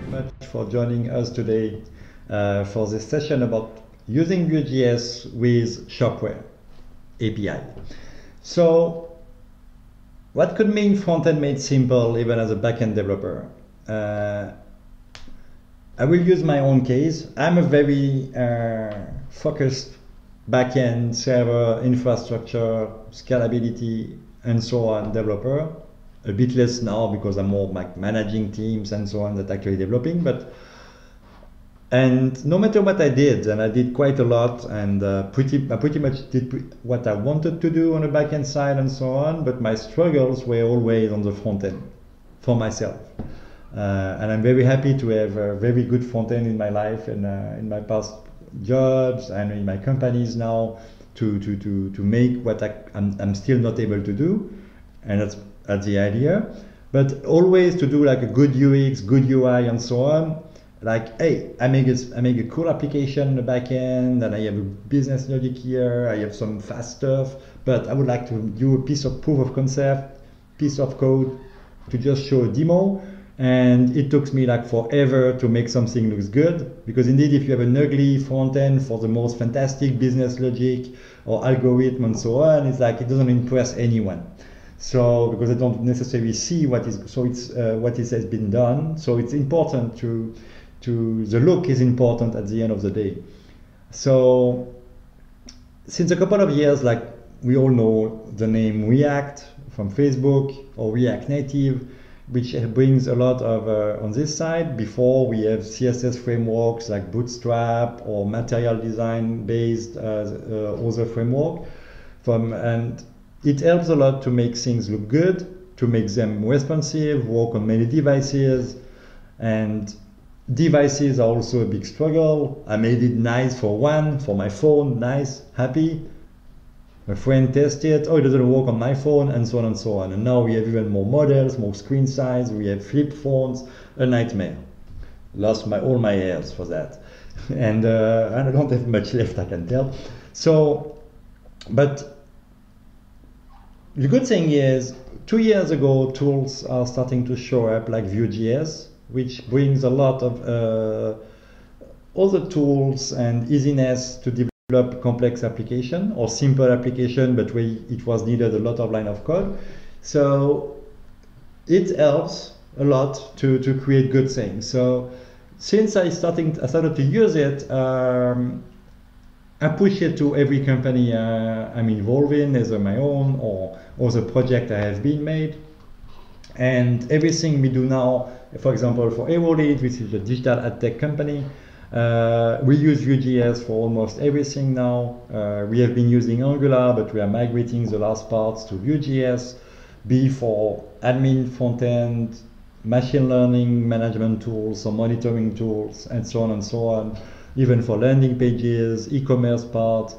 Much for joining us today for this session about using Vue.js with Shopware API. So, what could mean front-end made simple even as a back-end developer? I will use my own case. I'm a very focused back-end server infrastructure, scalability, and so on developer. A bit less now because I'm more like managing teams and so on that actually developing. And no matter what I did, and I did quite a lot, and I pretty much did what I wanted to do on the back-end side and so on, but my struggles were always on the front end for myself. And I'm very happy to have a very good front end in my life and in my past jobs and in my companies now to make what I'm still not able to do. And that's the idea. But always to do like a good UX, good UI and so on. Like, hey, I make a cool application in the back end, and I have a business logic here, I have some fast stuff, but I would like to do a piece of proof of concept, piece of code to just show a demo. And it took me like forever to make something looks good, because indeed if you have an ugly front end for the most fantastic business logic or algorithm and so on, it's like it doesn't impress anyone. So because they don't necessarily see what is has been done. So it's important to the look is important at the end of the day. So since a couple of years, like we all know the name React from Facebook or React Native, which brings a lot of on this side. Before we have CSS frameworks like Bootstrap or material design based other framework and it helps a lot to make things look good, to make them responsive, work on many devices, and devices are also a big struggle. I made it nice for my phone, nice, happy. A friend tested it, oh, it doesn't work on my phone, and so on and so on. And now we have even more models, more screen size, we have flip phones, a nightmare. Lost all my hairs for that. And I don't have much left, I can tell. So, but the good thing is, 2 years ago, tools are starting to show up like Vue.js, which brings a lot of other tools and easiness to develop complex application or simple application, but where it was needed a lot of line of code. So it helps a lot to create good things. So since I started to use it, I push it to every company I'm involved in, either my own or the project I have been made. And everything we do now, for example, for Aerolead, which is a digital ad tech company, we use Vue.js for almost everything now. We have been using Angular, but we are migrating the last parts to Vue.js, be for admin front-end, machine learning management tools or monitoring tools, and so on and so on. Even for landing pages, e-commerce part,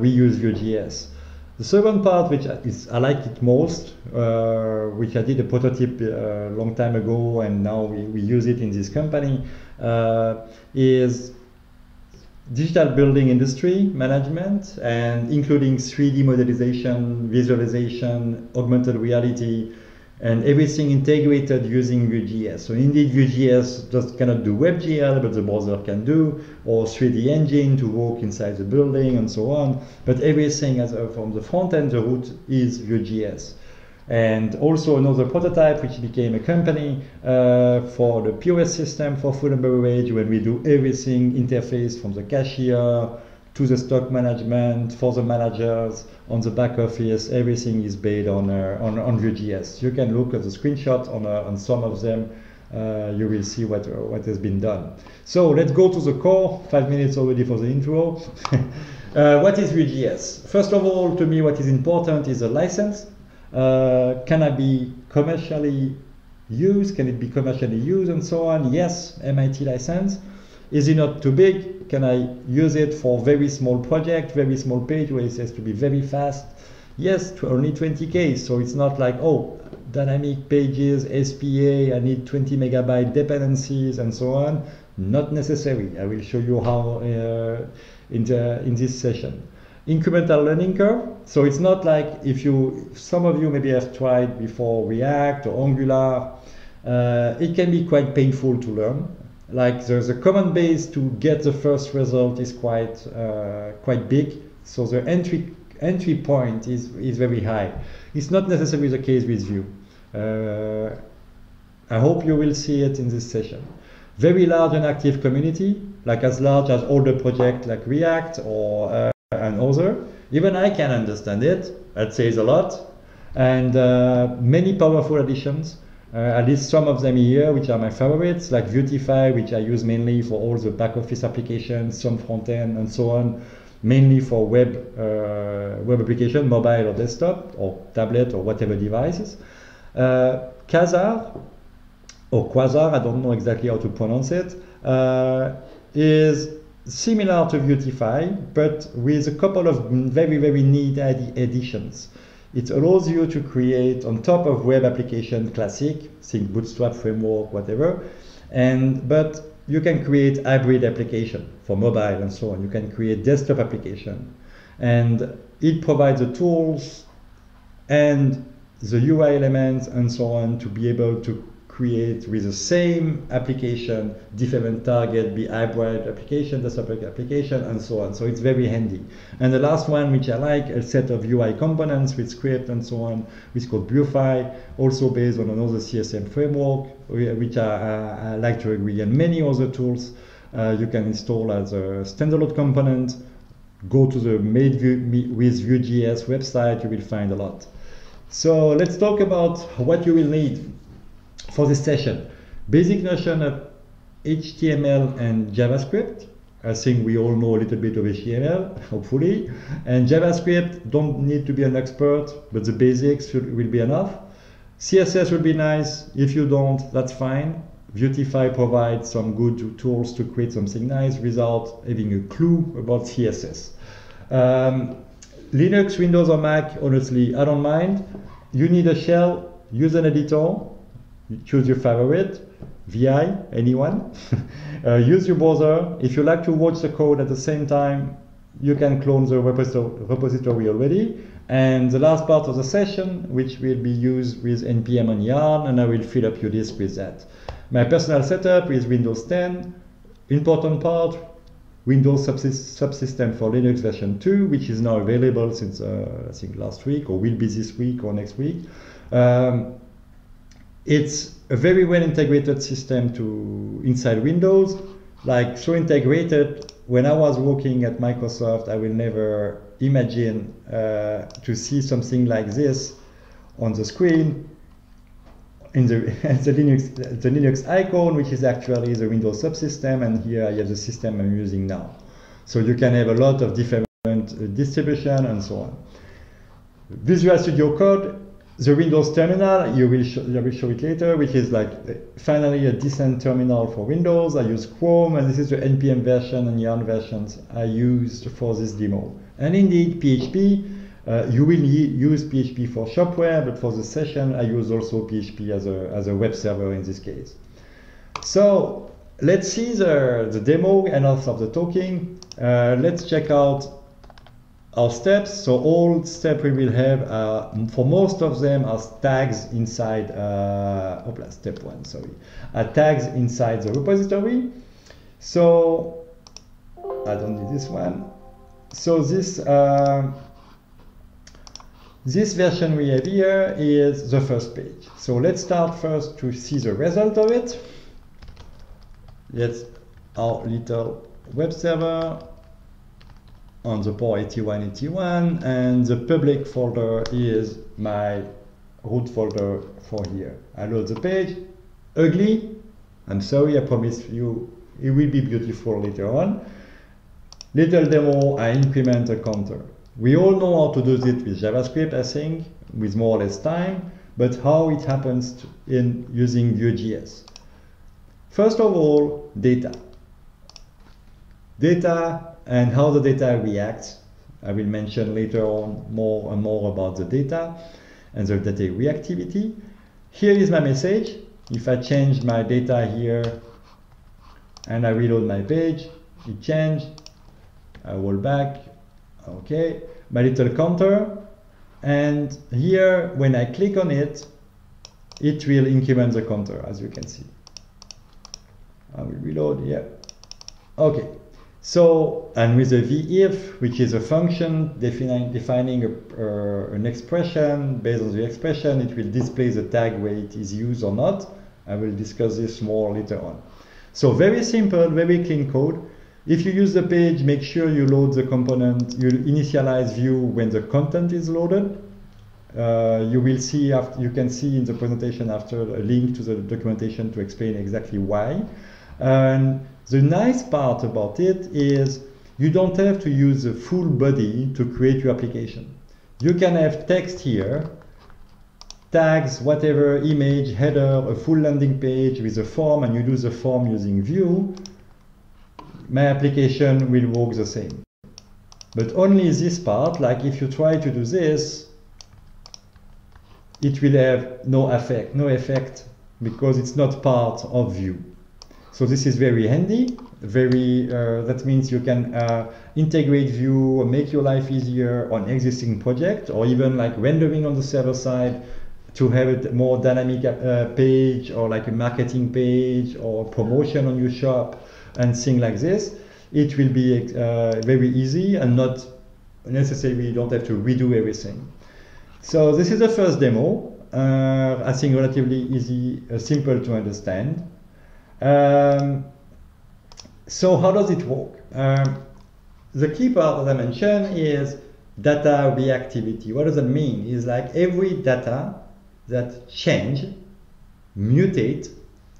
we use Vue.js. The second part, which I like it most, which I did a prototype a long time ago, and now we use it in this company, is digital building industry management, and including 3D modelization, visualization, augmented reality, and everything integrated using Vue.js. So indeed, Vue.js just cannot do WebGL, but the browser can do, or 3D engine to work inside the building and so on. But everything from the front end, the root is Vue.js. And also another prototype which became a company for the POS system for food and beverage, when we do everything interface from the cashier to the stock management for the managers on the back office. Everything is based on Vue.js. You can look at the screenshot on some of them. You will see what has been done. So let's go to the core. 5 minutes already for the intro. What is Vue.js? First of all, to me, what is important is a license. Can I be commercially used? Can it be commercially used and so on? Yes, MIT license. Is it not too big? Can I use it for very small project, very small page where it has to be very fast? Yes, only 20K. So it's not like, oh, dynamic pages, SPA, I need 20 megabyte dependencies and so on. Not necessary. I will show you how in this session. Incremental learning curve. So it's not like some of you maybe have tried before React or Angular. it can be quite painful to learn. Like the command base to get the first result is quite big, so the entry point is very high. It's not necessarily the case with Vue. I hope you will see it in this session. Very large and active community, like as large as older projects like React or and other. Even I can understand it. That says a lot. And many powerful additions. At least some of them here, which are my favorites, like Vuetify, which I use mainly for all the back office applications, some front end and so on, mainly for web application, mobile or desktop or tablet or whatever devices. Quasar, or Quasar, I don't know exactly how to pronounce it, is similar to Vuetify, but with a couple of very, very neat additions. It allows you to create on top of web application classic, think Bootstrap framework, whatever, but you can create hybrid application for mobile and so on. You can create desktop application, and it provides the tools and the UI elements and so on to be able to create with the same application different target, be hybrid application, desktop application, and so on. So it's very handy. And the last one, which I like, a set of UI components with script and so on, which is called Buefy, also based on another CSM framework, which I like to agree, and many other tools you can install as a standalone component. Go to the Made with Vue.js website, you will find a lot. So let's talk about what you will need for this session. Basic notion of HTML and JavaScript. I think we all know a little bit of HTML, hopefully. And JavaScript, don't need to be an expert, but the basics will be enough. CSS will be nice. If you don't, that's fine. Vuetify provides some good tools to create something nice without having a clue about CSS. Linux, Windows, or Mac, honestly, I don't mind. You need a shell, use an editor, choose your favorite, VI, anyone. Use your browser. If you like to watch the code at the same time, you can clone the repository already. And the last part of the session, which will be used with NPM on Yarn, and I will fill up your disk with that. My personal setup is Windows 10. Important part, Windows subsystem for Linux version 2, which is now available since I think last week, or will be this week or next week. It's a very well integrated system to inside Windows, like so integrated. When I was working at Microsoft, I will never imagine to see something like this on the screen in the Linux icon, which is actually the Windows subsystem, and here I have the system I'm using now. So you can have a lot of different distribution and so on. Visual Studio Code, the Windows terminal, I will show it later, which is like finally a decent terminal for Windows. I use Chrome, and this is the NPM version and Yarn versions I used for this demo. And indeed, PHP, you will use PHP for shopware, but for the session, I use also PHP as a web server in this case. So let's see the demo, enough of the talking. Let's check out our steps. So all steps we will have, for most of them, are tags inside, step 1, sorry, tags inside the repository. So I don't need this one. So this version we have here is the first page. So let's start first to see the result of it. That's our little web server on the port 8181, and the public folder is my root folder for here. I load the page. Ugly, I'm sorry, I promise you it will be beautiful later on. Little demo, I increment a counter. We all know how to do it with JavaScript, I think, with more or less time, but how it happens in using Vue.js. First of all, data. Data and how the data reacts. I will mention later on more and more about the data and the data reactivity. Here is my message. If I change my data here and I reload my page, it changed. I roll back. Okay, my little counter, and here when I click on it, it will increment the counter, as you can see. I will reload, yeah. Okay, so, and with the VIF, which is a function defining an expression, based on the expression, it will display the tag where it is used or not. I will discuss this more later on. So very simple, very clean code. If you use the page, make sure you load the component, you initialize view when the content is loaded. You will see, you can see in the presentation after a link to the documentation to explain exactly why. And the nice part about it is you don't have to use the full body to create your application. You can have text here, tags, whatever, image, header, a full landing page with a form, and you do the form using Vue. My application will work the same. But only this part, like if you try to do this, it will have no effect because it's not part of Vue. So this is very handy. That means you can integrate Vue, make your life easier on existing project, or even like rendering on the server side to have a more dynamic page, or like a marketing page or promotion on your shop and things like this. It will be very easy and not necessarily you don't have to redo everything. So this is the first demo. I think relatively easy, simple to understand. So how does it work? The key part that I mentioned is data reactivity. What does that mean? It's like every data that change, mutate,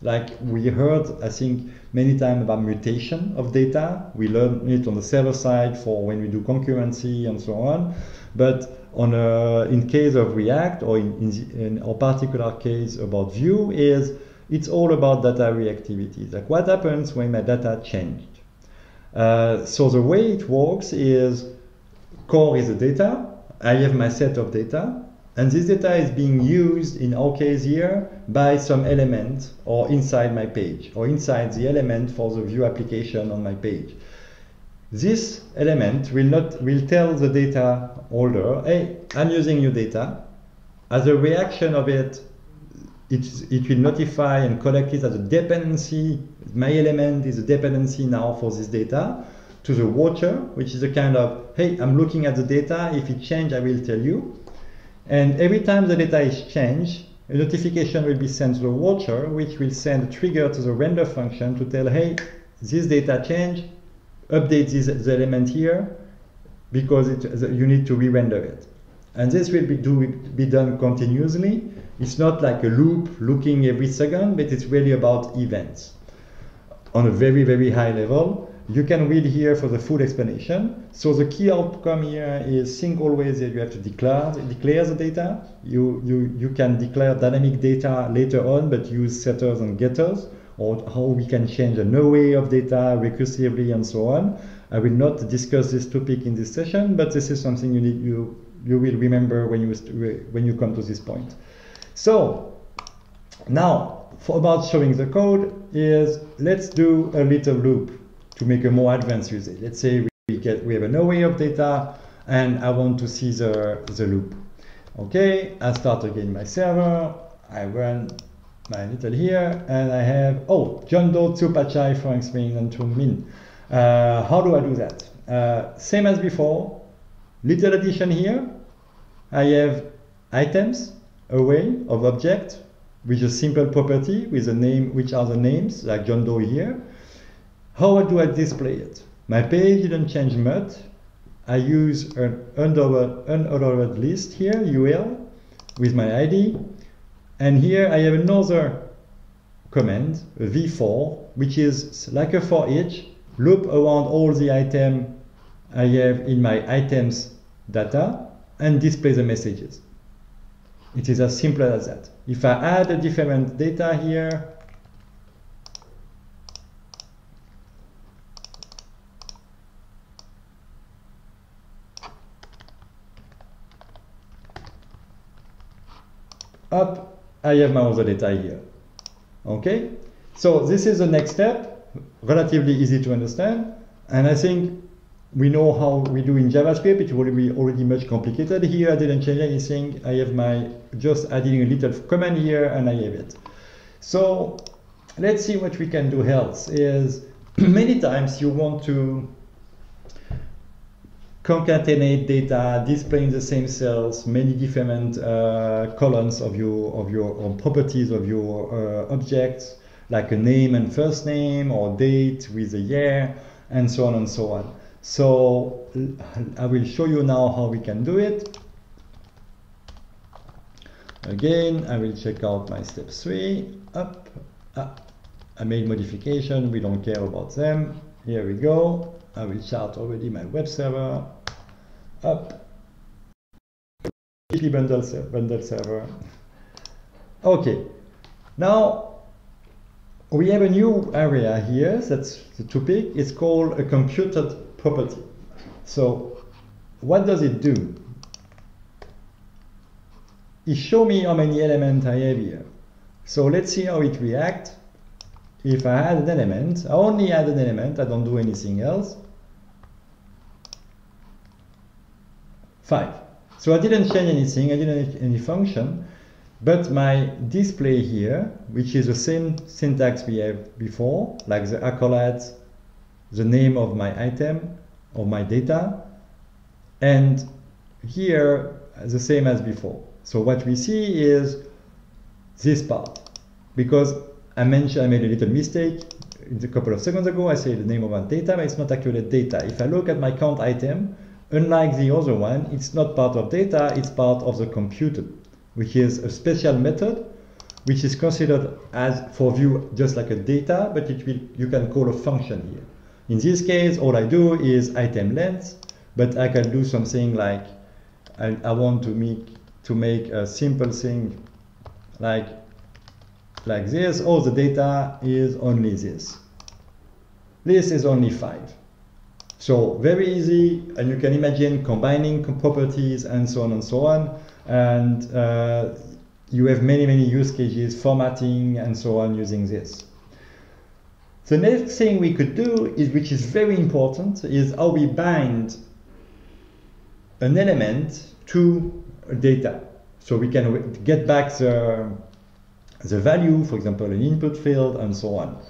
like we heard, I think, many times about mutation of data. We learn it on the server side for when we do concurrency and so on. But on in case of React, or in our particular case about Vue, it's all about data reactivity. Like what happens when my data changed? So the way it works is core is the data. I have my set of data, and this data is being used in our case here by some element or inside my page or inside the element for the Vue application on my page. This element will tell the data holder, hey, I'm using your data. As a reaction of it, it will notify and collect it as a dependency. My element is a dependency now for this data to the watcher, which is a kind of, hey, I'm looking at the data. If it changes, I will tell you. And every time the data is changed, a notification will be sent to the watcher, which will send a trigger to the render function to tell, hey, this data changed, update the element here, because you need to re-render it. And this will be done continuously. It's not like a loop looking every second, but it's really about events. On a very, very high level, you can read here for the full explanation. So the key outcome here is think always that you have to declare the data. You can declare dynamic data later on, but use setters and getters, or how we can change an array of data recursively and so on. I will not discuss this topic in this session, but this is something you will remember when you come to this point. So now about showing the code is, let's do a little loop to make a more advanced usage. Let's say we have an array of data and I want to see the loop. Okay, I start again my server, I run my little here, and I have, oh, John Doe Tsupachai for explaining to Min. How do I do that? Same as before, little addition here. I have items, array of object with a simple property with a name, which are the names, like John Doe here. How do I display it? My page didn't change much. I use an unordered list here, UL, with my ID. And here I have another command, a v4, which is like a for each, loop around all the item I have in my items data and display the messages. It is as simple as that. If I add a different data here, up, I have my other data here. Okay, so this is the next step, relatively easy to understand, and I think we know how we do in JavaScript. It will be already much complicated here. I didn't change anything. I have my, just adding a little command here and I have it. So let's see what we can do else. Is many times you want to concatenate data, display in the same cells, many different columns of your properties of your objects, like a name and first name, or date with a year, and so on and so on. So I will show you now how we can do it. Again, I will check out my step 3. Up. I made modification. We don't care about them. Here we go. I will start already my web server. Up. Bundle server. Okay. Now we have a new area here. That's the topic. It's called a computed property. So what does it do? It shows me how many elements I have here. So let's see how it reacts. If I add an element, I only add an element, I don't do anything else. 5. So I didn't change anything, I didn't change any function, but my display here, which is the same syntax we have before, like the accolades, the name of my item, of my data, and here the same as before. So what we see is this part, because I made a little mistake a couple of seconds ago. I said the name of my data, but it's not actually data. If I look at my count item, unlike the other one, it's not part of data, it's part of the computed, which is a special method, which is considered as for view just like a data, but you can call a function here. In this case, all I do is item length, but I can do something like I want to make a simple thing like this. Oh, the data is only this. This is only 5. So very easy, and you can imagine combining properties and so on and so on. And you have many use cases, formatting and so on using this. The next thing we could do, which is very important, is how we bind an element to data. So we can get back the value, for example, an input field and so on.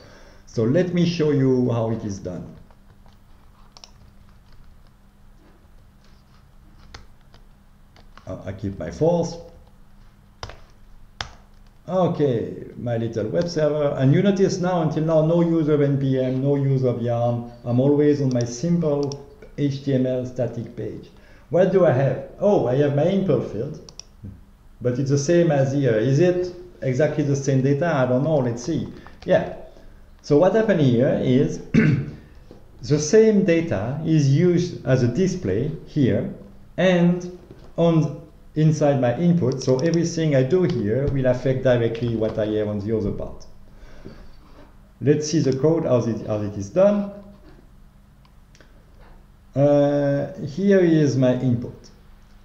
So let me show you how it is done. I keep my false. Okay, my little web server, and you notice now, until now, no use of NPM, no use of Yarn. I'm always on my simple HTML static page. What do I have? Oh, I have my input field, but it's the same as here. Is it exactly the same data? I don't know, let's see. Yeah, so what happened here is the same data is used as a display here and inside my input, so everything I do here will affect directly what I have on the other part. Let's see the code as it is done. Here is my input.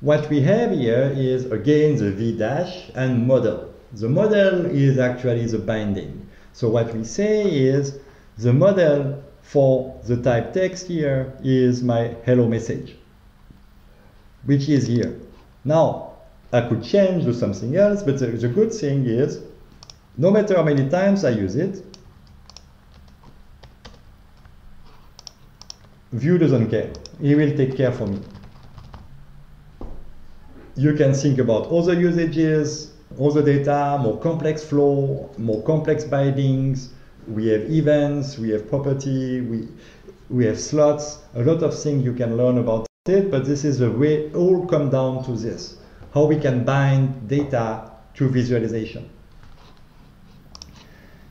What we have here is again the v dash and model. The model is actually the binding. So what we say is the model for the type text here is my hello message, which is here. Now, I could change to something else, but the good thing is, no matter how many times I use it, Vue doesn't care. He will take care for me. You can think about other usages, other data, more complex flow, more complex bindings. We have events, we have property, we have slots, a lot of things you can learn about it, but this is the way it all come down to this, how we can bind data to visualization.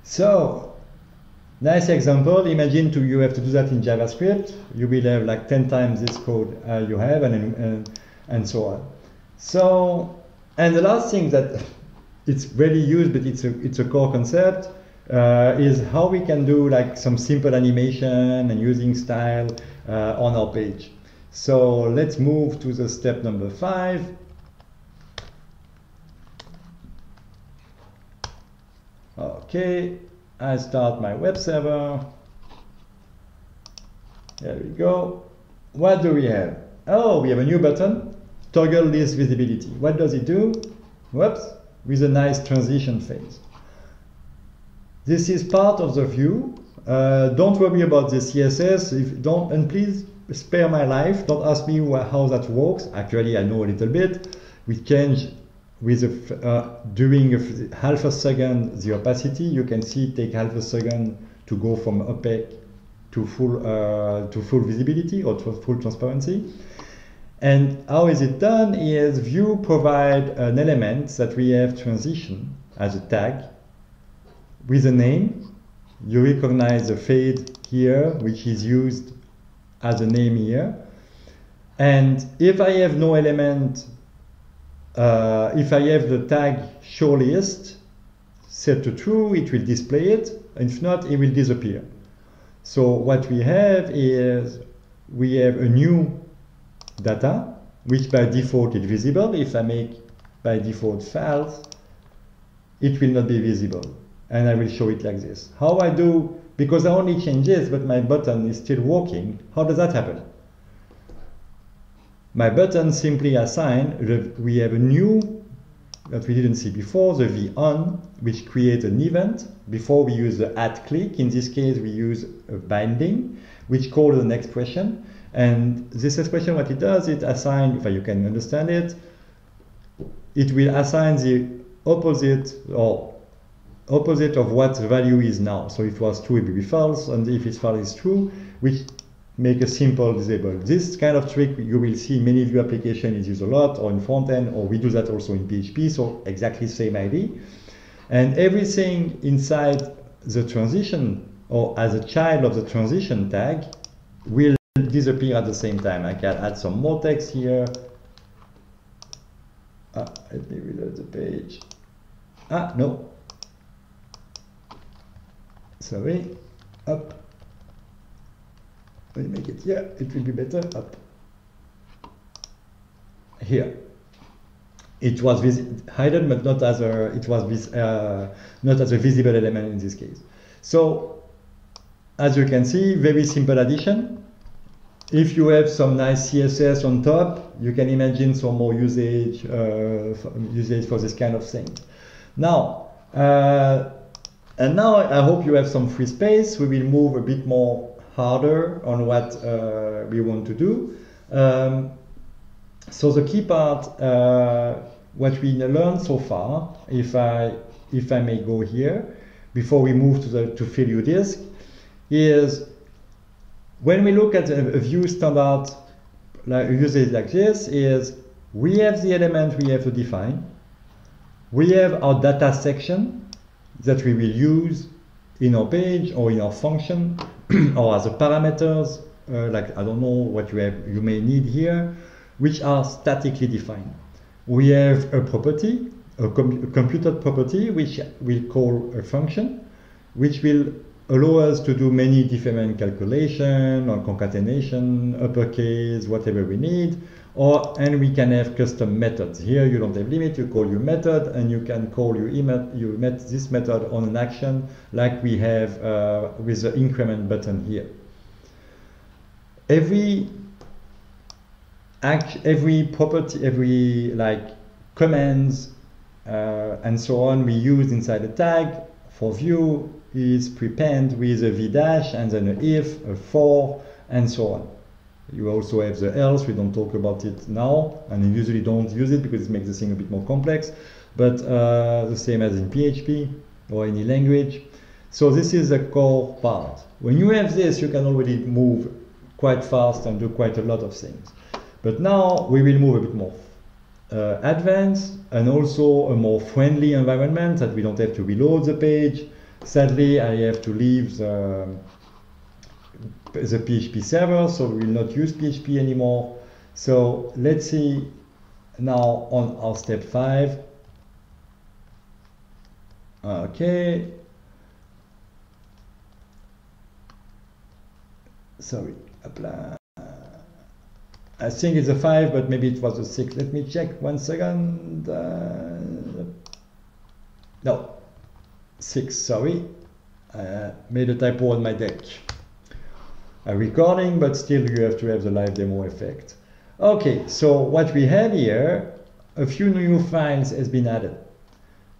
So, nice example. Imagine you have to do that in JavaScript. You will have like 10 times this code you have, and so on. So, and the last thing that it's rarely used, but it's a core concept, is how we can do like some simple animation and using style on our page. So let's move to the step number 5. Okay, I start my web server. There we go. what do we have? Oh, we have a new button, toggle list visibility. What does it do? Whoops, with a nice transition phase. This is part of the view. Don't worry about the CSS. And please spare my life. Don't ask me how that works. Actually, I know a little bit. We change with during half a second the opacity. You can see it take half a second to go from opaque to full visibility or to full transparency. And how is it done? Is Vue provide an element that we have transition as a tag with a name. You recognize the fade here, which is used as a name here. And if I have no element, if I have the tag show list set to true, it will display it. If not, it will disappear. So what we have is we have a new data, which by default is visible. If I make by default false, it will not be visible. And I will show it like this. How I do, because I only change this, but my button is still working, how does that happen? My button simply assign, we have a new, that we didn't see before, the v_on, which creates an event. Before we use the add click. In this case, we use a binding, which calls an expression. And this expression, what it does, it assigns, if you can understand it, it will assign the opposite of what the value is now. So if it was true, it will be false, and if it's false, it's true, which make a simple disable. This kind of trick you will see many Vue applications use a lot, or in front end, or we do that also in PHP, so exactly same idea. And everything inside the transition, or as a child of the transition tag, will disappear at the same time. I can add some more text here. Let me reload the page. No. Sorry. Up. Let me make it here. It will be better. Up. Here. It was hidden, but not as a. It was not as a visible element in this case. So, as you can see, very simple addition. If you have some nice CSS on top, you can imagine some more usage for this kind of thing. Now, and now I hope you have some free space. We will move a bit more harder on what we want to do. So the key part, what we learned so far, if I may go here, before we move to fill your disk, is when we look at a Vue standard usage like this, is we have the element we have to define. We have our data section that we will use in our page or in our function or as a parameters, like I don't know what you may need here, which are statically defined. We have a property, a computed property, which we'll call a function, which will allow us to do many different calculation or concatenation, uppercase, whatever we need, and we can have custom methods. Here you don't have limit, you call your method, and you can call this method on an action like we have with the increment button here. Every property, every commands and so on we use inside the tag for Vue is prepend with a v' and then an if, a for, and so on. You also have the else, we don't talk about it now, and you usually don't use it because it makes the thing a bit more complex, but the same as in PHP or any language. So this is the core part. When you have this, you can already move quite fast and do quite a lot of things. But now we will move a bit more advanced and also a more friendly environment that we don't have to reload the page. Sadly, I have to leave the PHP server, so we will not use PHP anymore. So let's see now on our step 5. Okay. Sorry. I think it's a 5, but maybe it was a 6. Let me check 1 second. No. 6, sorry. I made a typo on my deck. a recording, but still you have to have the live demo effect. Okay, so what we have here, a few new files has been added.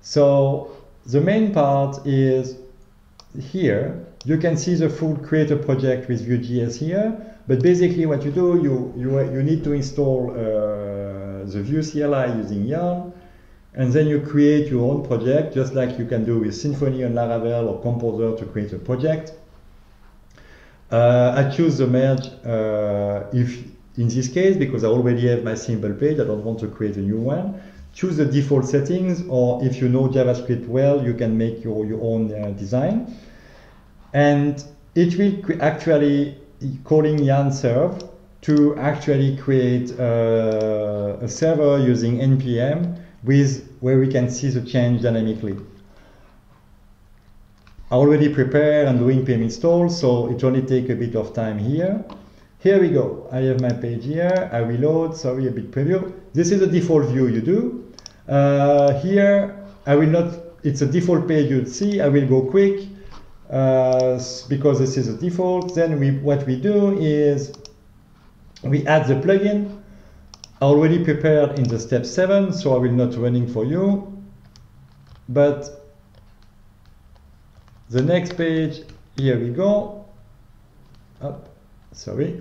So the main part is here. You can see the full creator project with Vue.js here, but basically what you do, you need to install the Vue CLI using Yarn, and then you create your own project, just like you can do with Symfony on Laravel or Composer to create a project. I choose the merge if in this case, because I already have my simple page, I don't want to create a new one. Choose the default settings, or if you know JavaScript well, you can make your own design. And it will actually calling Yarn serve to actually create a server using NPM where we can see the change dynamically. I already prepared and doing pim install, so it only takes a bit of time here. Here we go. I have my page here. I reload. Sorry, a bit preview. This is a default view you do. Here, I will not. It's a default page you'd see. I will go quick because this is a default. Then what we do is we add the plugin. Already prepared in the step 7, so I will not running for you. But the next page, here we go. Up, sorry.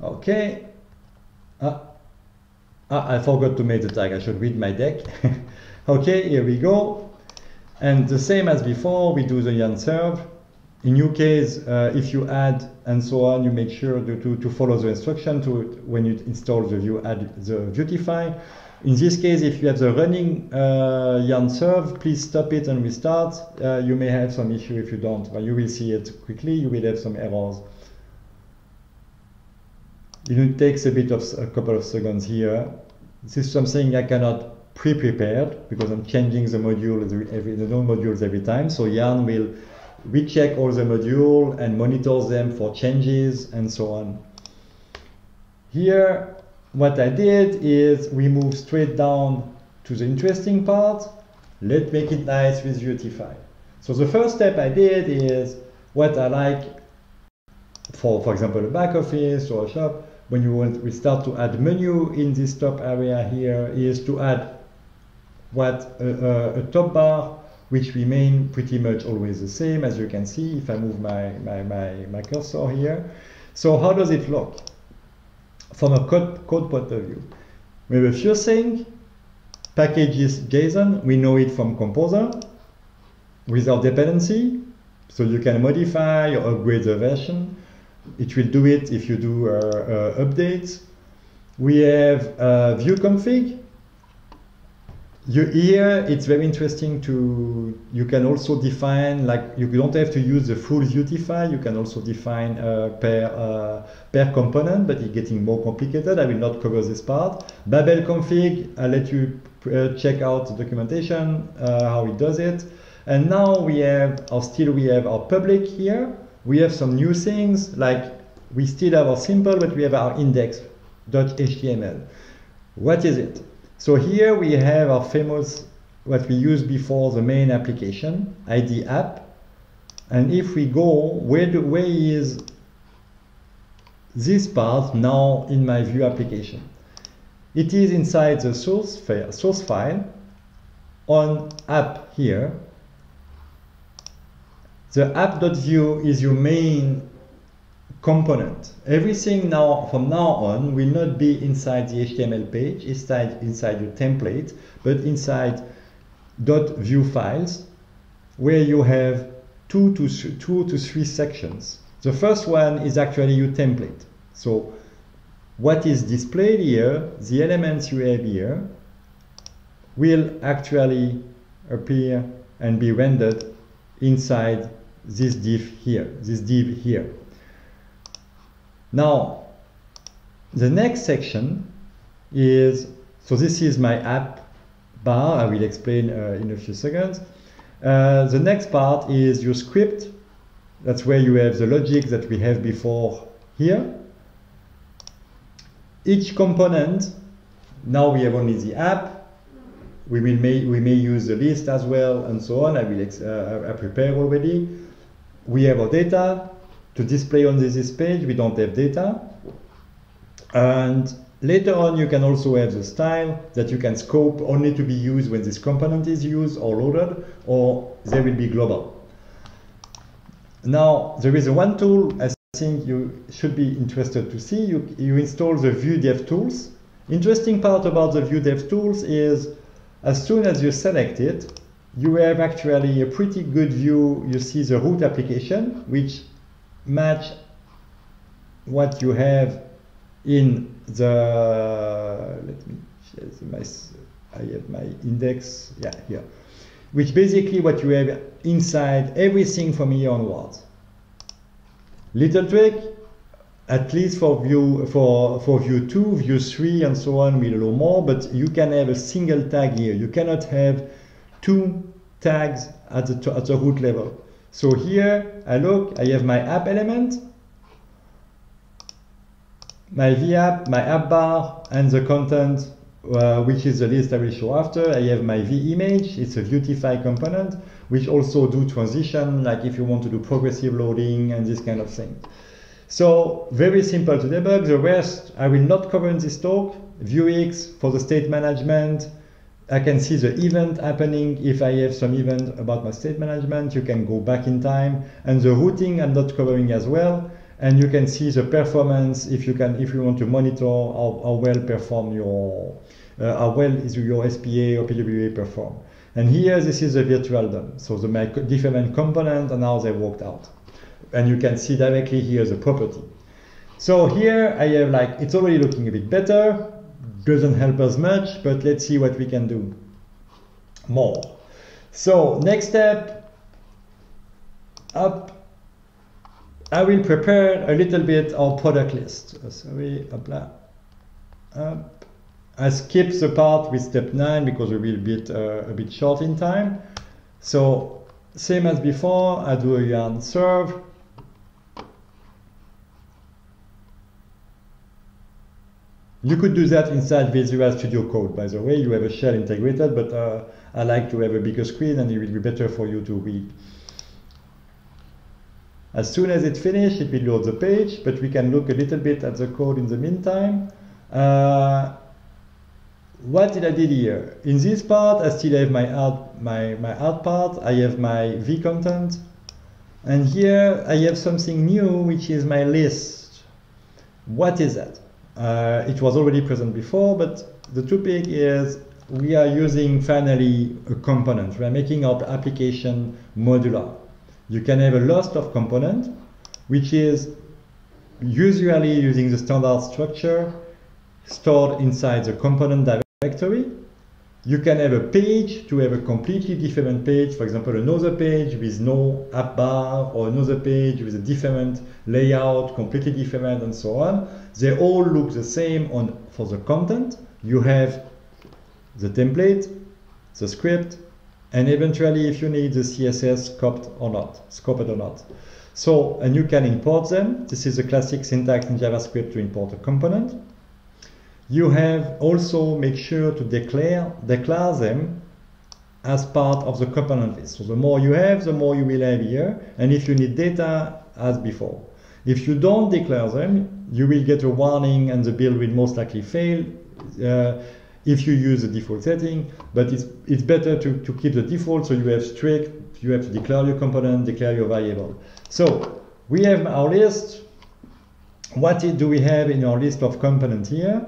Okay. I forgot to make the tag. I should read my deck. Okay, here we go. And the same as before, we do the Yarn serve. In your case, if you add and so on, you make sure to follow the instruction when you install the Vue, add the Vuetify. In this case, if you have the running Yarn serve, please stop it and restart. You may have some issue if you don't, but you will see it quickly. You will have some errors. It takes a couple of seconds here. This is something I cannot pre-prepared because I'm changing the modules every time. So Yarn will recheck all the modules and monitors them for changes and so on. Here, what I did is we move straight down to the interesting part. Let's make it nice with Vuetify. So the first step I did is what I like for example, a back office or a shop. When we start to add menu in this top area here is to add a top bar, which remain pretty much always the same, as you can see if I move my cursor here. So how does it look? From a code point of view, we have a few things. Packages JSON, we know it from Composer without dependency, so you can modify or upgrade the version. It will do it if you do updates. We have Vue config. Here it's very interesting you can also define, like you don't have to use the full Vuetify, you can also define per component, but it's getting more complicated. I will not cover this part. Babel config, I'll let you check out the documentation, how it does it. And now we have our public here. We have some new things, like we still have our simple, but we have our index.html. What is it? So here we have our famous, what we used before, the main application, ID app. And if we go, where is this part now in my Vue application? It is inside the source file on app here. The app.vue is your main component. Everything now, from now on, will not be inside the HTML page, inside your template, but inside .vue files, where you have two to three sections. The first one is actually your template. So what is displayed here, the elements you have here, will actually appear and be rendered inside this div here. Now, the next section is, so this is my app bar. I will explain in a few seconds. The next part is your script. That's where you have the logic that we have before here. Each component, now we have only the app. We may use the list as well and so on. I prepare already. we have our data to display on this page. We don't have data. And later on, you can also have the style that you can scope only to be used when this component is used or loaded, or they will be global. Now, there is one tool I think you should be interested to see. You install the Vue Dev Tools. Interesting part about the Vue Dev Tools is as soon as you select it, you have actually a pretty good view. You see the root application, which match what you have in the, let me share I have my index, yeah, here, which basically what you have inside everything from here onwards. Little trick, at least for Vue 2, Vue 3 and so on will allow more, but you can have a single tag here. You cannot have two tags at the root level. So here I look, I have my app element, my VApp, my app bar, and the content, which is the list I will show after. I have my vimage, it's a Vuetify component, which also do transition, like if you want to do progressive loading and this kind of thing. So very simple to debug. The rest I will not cover in this talk. Vuex for the state management. I can see the event happening. If I have some event about my state management, you can go back in time. And the routing I'm not covering as well. And you can see the performance if you want to monitor how well perform your how well is your SPA or PWA perform. And here this is the virtual DOM. So the different component and how they worked out. And you can see directly here the property. So here I have like, it's already looking a bit better. Doesn't help us much, but let's see what we can do more. So next step, up. I will prepare a little bit our product list. Sorry, up. I skip the part with step 9 because we will be a bit short in time. So same as before, I do a yarn serve. You could do that inside Visual Studio Code, by the way. You have a shell integrated, but I like to have a bigger screen and it will be better for you to read. As soon as it's finished, it will load the page, but we can look a little bit at the code in the meantime. What did I did here? In this part, I still have my out part. I have my V content. And here I have something new, which is my list. What is that? It was already present before, but the topic is we are using finally a component. We are making our application modular. You can have a list of components, which is usually using the standard structure stored inside the component directory. You can have a page to have a completely different page, for example, another page with no app bar or another page with a different layout, completely different and so on. They all look the same for the content. You have the template, the script, and eventually if you need the CSS scoped or not. So, and you can import them. This is a classic syntax in JavaScript to import a component. You have also make sure to declare them as part of the component list. So the more you have, the more you will have here. And if you need data, as before. If you don't declare them, you will get a warning and the build will most likely fail if you use the default setting. But it's better to keep the default, so you have strict, you have to declare your component, declare your variable. So we have our list. What do we have in our list of components here?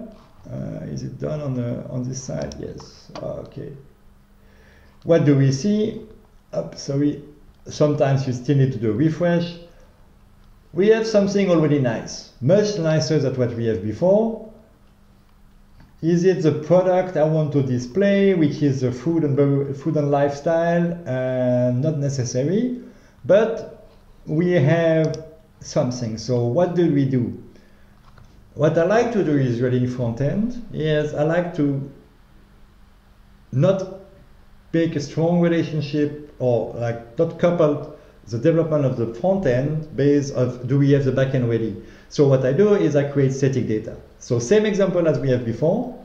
Is it done on this side? Yes. Okay. What do we see? Sorry. Sometimes you still need to do a refresh. We have something already nice, much nicer than what we have before. Is it the product I want to display, which is the food and lifestyle? Not necessary, but we have something. So what do we do? What I like to do is really in front end is I like to not make a strong relationship or like not couple the development of the front end based on do we have the back end ready. So what I do is I create static data. So same example as we have before.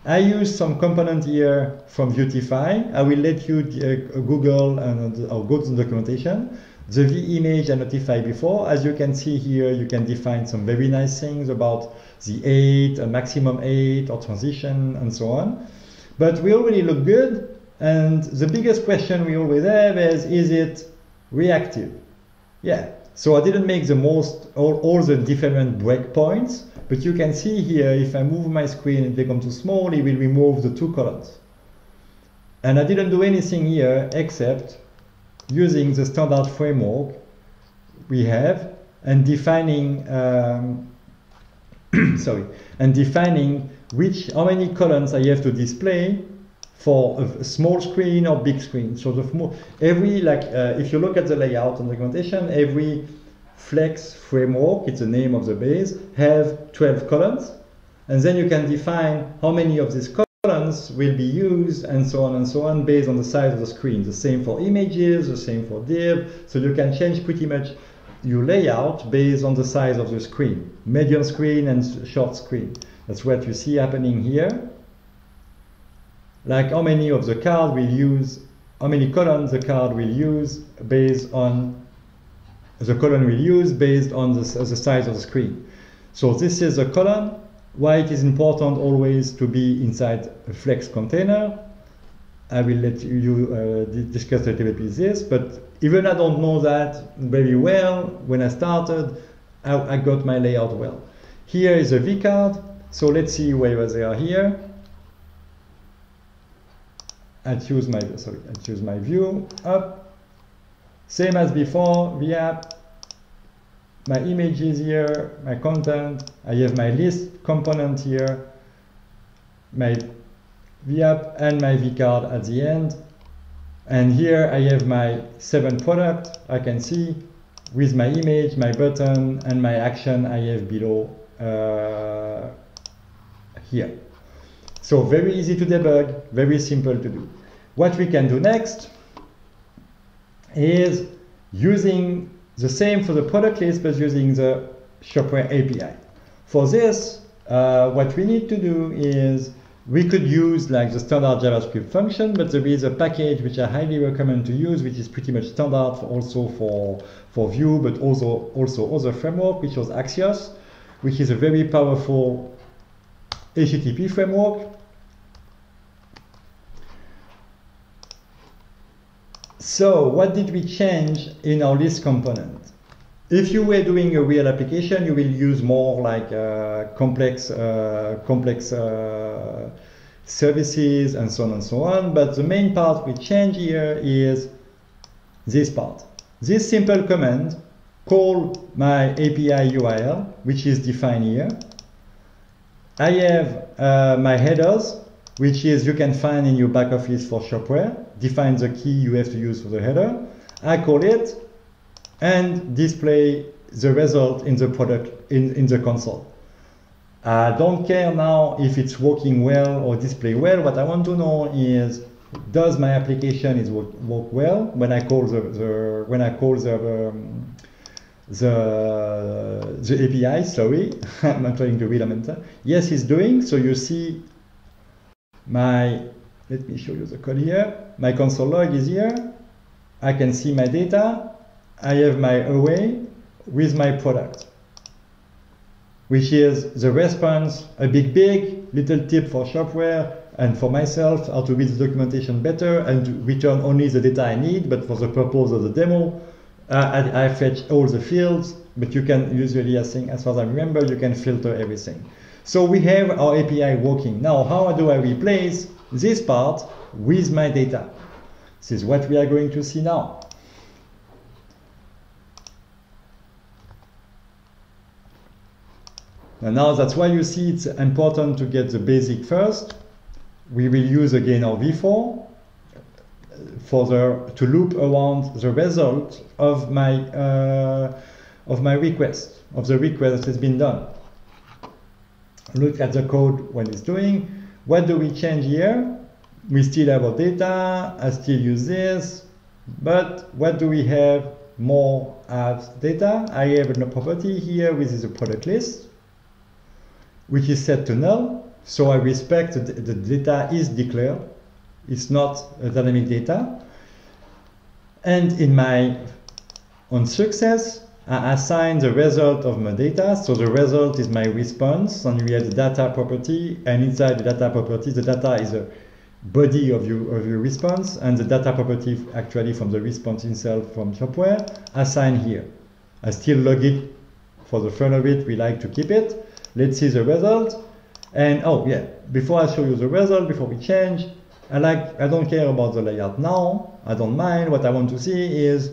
I use some component here from Vuetify. I will let you Google or go to the documentation. The V image I notified before. As you can see here, you can define some very nice things about the 8, a maximum 8, or transition, and so on. But we already look good, and the biggest question we always have is it reactive? Yeah, so I didn't make the most, all the different breakpoints, but you can see here, if I move my screen and become too small, it will remove the 2 columns. And I didn't do anything here except using the standard framework we have and defining defining how many columns I have to display for a small screen or big screen. So if you look at the layout and documentation, every Flex framework, it's the name of the base, have 12 columns, and then you can define how many of these columns will be used, and so on based on the size of the screen. The same for images, the same for div. So you can change pretty much your layout based on the size of the screen, medium screen and short screen. That's what you see happening here. Like how many of the card will use, how many columns the card will use based on the column will use based on the size of the screen. So this is a column. Why it is important always to be inside a Flex container. I will let you discuss a little bit with this, but even I don't know that very well, when I started, I got my layout well. Here is a vCard, so let's see where they are here. I choose my view up. Same as before, VApp, my images here, my content, I have my list component here, my VApp and my vCard at the end. And here I have my 7 product, I can see, with my image, my button, and my action I have below here. So very easy to debug, very simple to do. What we can do next is using the same for the product list, but using the Shopware API. For this, what we need to do is we could use like the standard JavaScript function, but there is a package which I highly recommend to use, which is pretty much standard for Vue, but also other framework, which was Axios, which is a very powerful HTTP framework. So what did we change in our list component? If you were doing a real application, you will use more like complex services and so on and so on. But the main part we change here is this part. This simple command, call my API URL, which is defined here. I have my headers, which is you can find in your back office for Shopware. Define the key you have to use for the header. I call it and display the result in the product in the console. I don't care now if it's working well or display well. What I want to know is, does my application work well when I call the API? Sorry, I'm not trying to read a mentor. Yes, it's doing. So you see my. Let me show you the code here. My console log is here. I can see my data. I have my array with my product, which is the response, a big little tip for Shopware and for myself, how to read the documentation better and to return only the data I need, but for the purpose of the demo, I fetch all the fields, but you can usually, I think, as far as I remember, you can filter everything. So we have our API working. Now, how do I replace this part with my data? This is what we are going to see now. And now that's why you see it's important to get the basic first. We will use again our v-for to loop around the result of my request, of the request that has been done. Look at the code when it's doing. What do we change here? We still have our data. I still use this, but what do we have more as data? I have a property here, which is a product list, which is set to null. So I respect the data is declared. It's not a dynamic data. And in my On success, I assign the result of my data. So the result is my response, and we have the data property, and inside the data property, the data is a body of your response, and the data property actually from the response itself from Shopware assign here. I still log it for the fun of it. We like to keep it. Let's see the result. And oh yeah, before I show you the result, before we change, I don't care about the layout now. I don't mind. What I want to see is,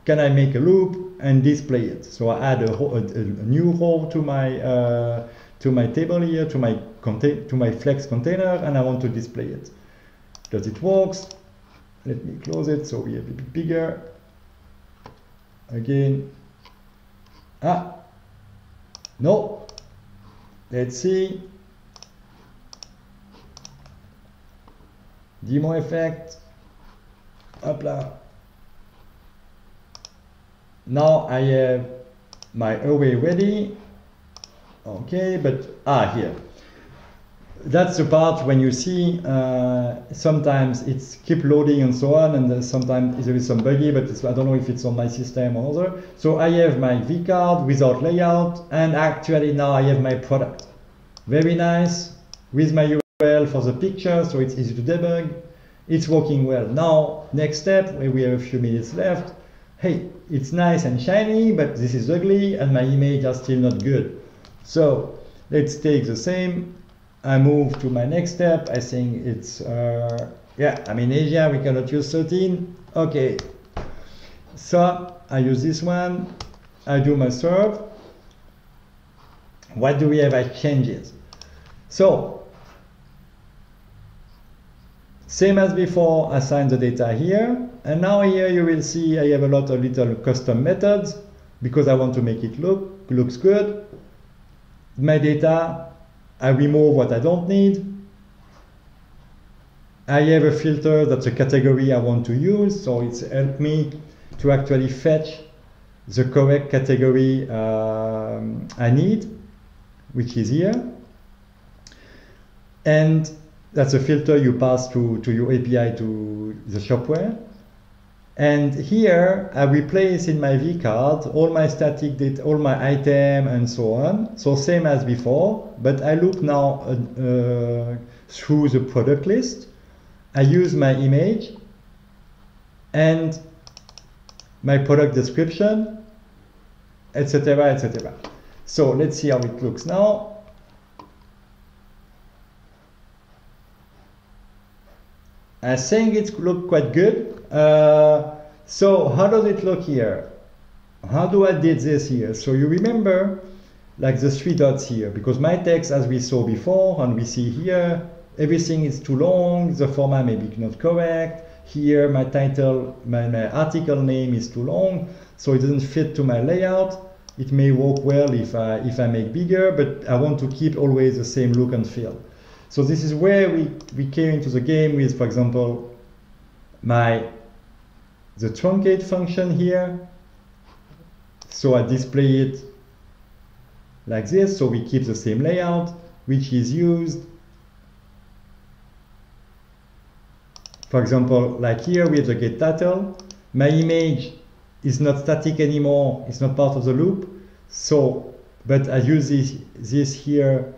can I make a loop and display it? So I add a new row to my table here, to my Flex container, and I want to display it. Does it work? Let me close it so we have a bit bigger. Again. No. Let's see. Demo effect. Hop là. Now I have my array ready. Okay, but here. That's the part when you see sometimes it's keep loading and so on, and sometimes there is some buggy, but I don't know if it's on my system or other. So I have my vCard without layout, and actually now I have my product. Very nice, with my URL for the picture, so it's easy to debug. It's working well. Now, next step, we have a few minutes left. Hey, it's nice and shiny, but this is ugly, and my image are still not good. So let's take the same. I move to my next step. I think it's, I'm in Asia, we cannot use 13. Okay, so I use this one. I do my serve. What do we have as changes? So, same as before, assign the data here. And now here you will see I have a lot of little custom methods because I want to make it looks good. My data, I remove what I don't need. I have a filter that's a category I want to use, so it's helped me to actually fetch the correct category I need, which is here. And that's a filter you pass to your API to the Shopware. And here I replace in my vCard all my static data, all my item and so on. So same as before, but I look now through the product list. I use my image and my product description, etc., etc. So let's see how it looks now. I think it looks quite good. So how does it look here? How do I did this here? So you remember like the 3 dots here, because my text, as we saw before, and we see here, everything is too long, the format may be not correct. Here my title, my article name is too long, so it doesn't fit to my layout. It may work well if I make bigger, but I want to keep always the same look and feel. So this is where we came into the game with, for example, the truncate function here. So I display it like this, so we keep the same layout, which is used. For example, like here we have the get title. My image is not static anymore, it's not part of the loop. So, but I use this here.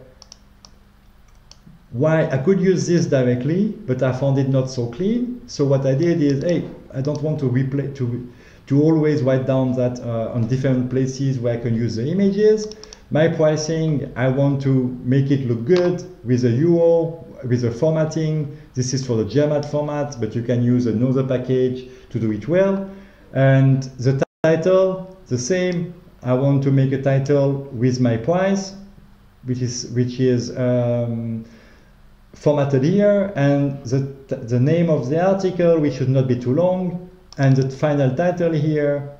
Why? I could use this directly, but I found it not so clean. So what I did is, hey, I don't want to replay to always write down that on different places where I can use the images. My pricing, I want to make it look good with a URL, with the formatting. This is for the GMAT format, but you can use another package to do it well. And the title, the same. I want to make a title with my price, which is formatted here, and the name of the article, which should not be too long, and the final title here.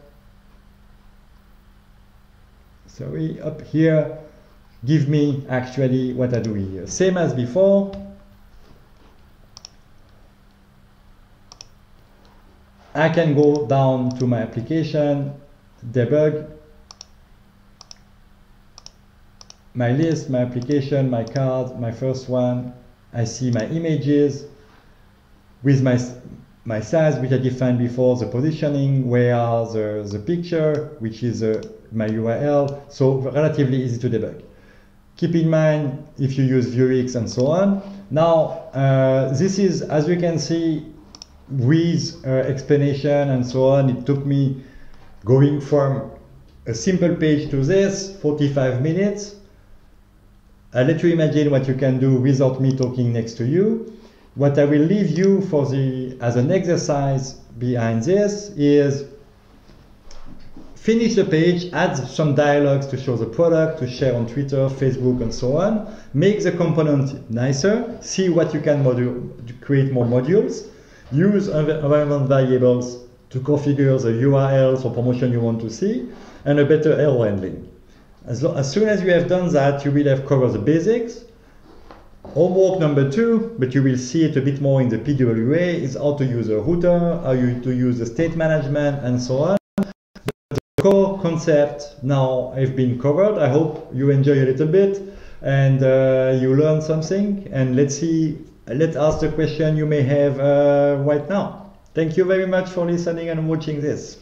Sorry, up here, give me actually what I do here. Same as before. I can go down to my application, debug, my list, my application, my card, my first one. I see my images with my size, which I defined before, the positioning, where are the picture, which is my URL, so relatively easy to debug. Keep in mind if you use Vuex and so on. Now, this is, as you can see, with explanation and so on, it took me going from a simple page to this, 45 minutes. I'll let you imagine what you can do without me talking next to you. What I will leave you for as an exercise behind this is finish the page, add some dialogues to show the product, to share on Twitter, Facebook, and so on. Make the component nicer, see what you can to create more modules, use environment variables to configure the URLs or promotion you want to see, and a better error handling. As soon as you have done that, you will have covered the basics. Homework number 2, but you will see it a bit more in the PWA, is how to use a router, how to use the state management, and so on. But the core concept now have been covered. I hope you enjoy a little bit and you learn something. And let's ask the question you may have right now. Thank you very much for listening and watching this.